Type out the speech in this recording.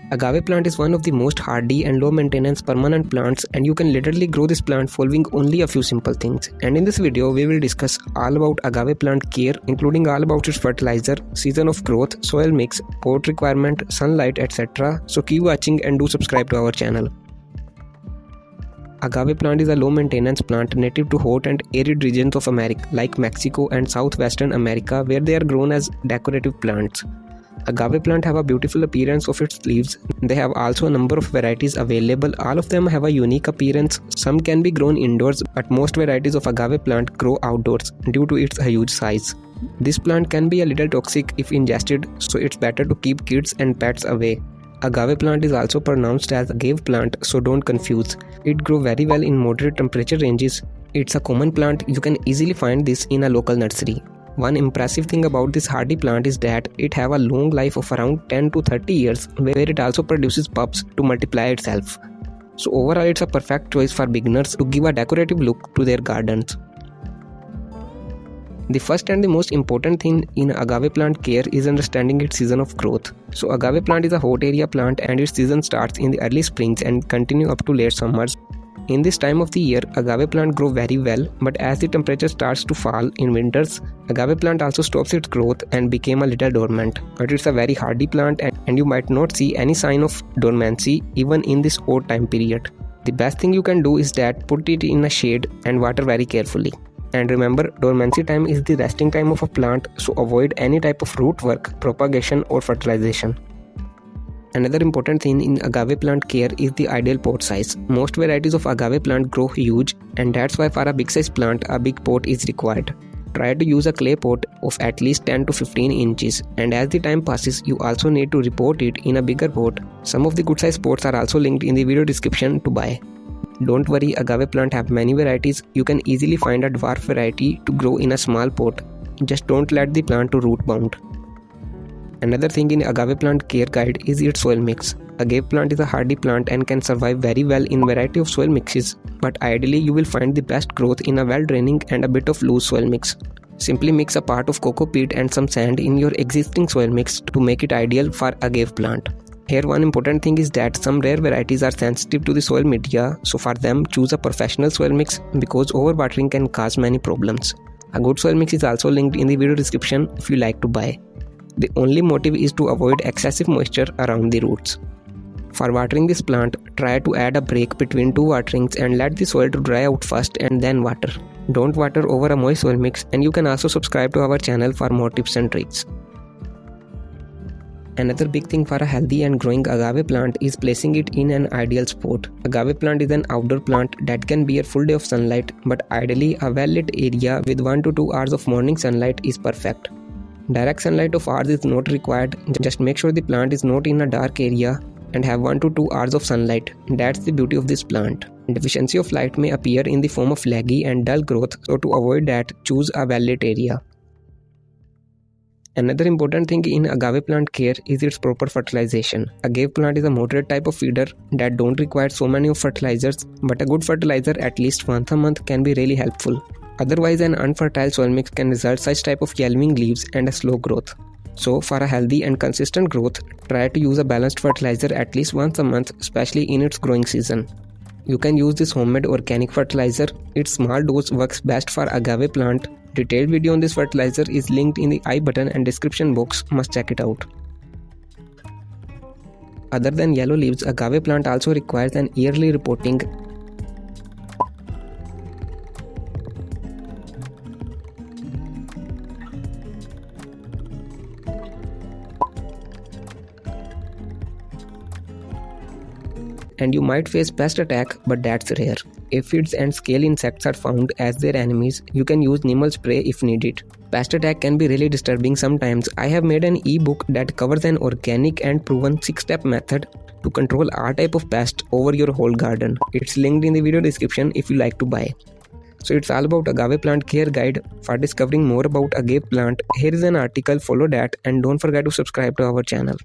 Agave plant is one of the most hardy and low maintenance permanent plants, and you can literally grow this plant following only a few simple things. And in this video we will discuss all about agave plant care, including all about its fertilizer, season of growth, soil mix, pot requirement, sunlight, etc. So keep watching and do subscribe to our channel. Agave plant is a low maintenance plant native to hot and arid regions of America like Mexico and southwestern America, where they are grown as decorative plants. Agave plant have a beautiful appearance of its leaves. They have also a number of varieties available. All of them have a unique appearance. Some can be grown indoors, but most varieties of agave plant grow outdoors due to its huge size. This plant can be a little toxic if ingested, so it's better to keep kids and pets away. Agave plant is also pronounced as agave plant, so don't confuse. It grows very well in moderate temperature ranges. It's a common plant. You can easily find this in a local nursery. One impressive thing about this hardy plant is that it have a long life of around 10 to 30 years, where it also produces pups to multiply itself. So overall it's a perfect choice for beginners to give a decorative look to their gardens. The first and the most important thing in agave plant care is understanding its season of growth. So agave plant is a hot area plant and its season starts in the early springs and continue up to late summers. In this time of the year, agave plant grow very well, but as the temperature starts to fall in winters, agave plant also stops its growth and became a little dormant. But it's a very hardy plant and you might not see any sign of dormancy even in this odd time period. The best thing you can do is that put it in a shade and water very carefully. And remember, dormancy time is the resting time of a plant, so avoid any type of root work, propagation or fertilization. Another important thing in agave plant care is the ideal pot size. Most varieties of agave plant grow huge, and that's why for a big size plant, a big pot is required. Try to use a clay pot of at least 10 to 15 inches, and as the time passes, you also need to repot it in a bigger pot. Some of the good size pots are also linked in the video description to buy. Don't worry, agave plant have many varieties. You can easily find a dwarf variety to grow in a small pot. Just don't let the plant to root bound. Another thing in agave plant care guide is its soil mix. Agave plant is a hardy plant and can survive very well in variety of soil mixes, but ideally you will find the best growth in a well draining and a bit of loose soil mix. Simply mix a part of cocopeat and some sand in your existing soil mix to make it ideal for agave plant. Here one important thing is that some rare varieties are sensitive to the soil media, so for them choose a professional soil mix because overwatering can cause many problems. A good soil mix is also linked in the video description if you like to buy. The only motive is to avoid excessive moisture around the roots. For watering this plant, try to add a break between two waterings and let the soil to dry out first and then water. Don't water over a moist soil mix, and you can also subscribe to our channel for more tips and tricks. Another big thing for a healthy and growing agave plant is placing it in an ideal spot. Agave plant is an outdoor plant that can bear full day of sunlight, but ideally a well-lit area with 1 to 2 hours of morning sunlight is perfect. Direct sunlight of hours is not required, just make sure the plant is not in a dark area and have 1 to 2 hours of sunlight. That's the beauty of this plant. Deficiency of light may appear in the form of laggy and dull growth, so to avoid that, choose a well-lit area. Another important thing in agave plant care is its proper fertilization. Agave plant is a moderate type of feeder that don't require so many of fertilizers, but a good fertilizer at least once a month can be really helpful. Otherwise, an unfertile soil mix can result such type of yellowing leaves and a slow growth. So, for a healthy and consistent growth, try to use a balanced fertilizer at least once a month, especially in its growing season. You can use this homemade organic fertilizer. Its small dose works best for agave plant. Detailed video on this fertilizer is linked in the I button and description box. Must check it out. Other than yellow leaves, agave plant also requires an yearly repotting. And you might face pest attack, but that's rare. Aphids and scale insects are found as their enemies. You can use Neem spray if needed. Pest attack can be really disturbing sometimes. I have made an ebook that covers an organic and proven 6-step method to control all type of pests over your whole garden. It's linked in the video description if you like to buy. So it's all about agave plant care guide. For discovering more about agave plant, here is an article, follow that, and don't forget to subscribe to our channel.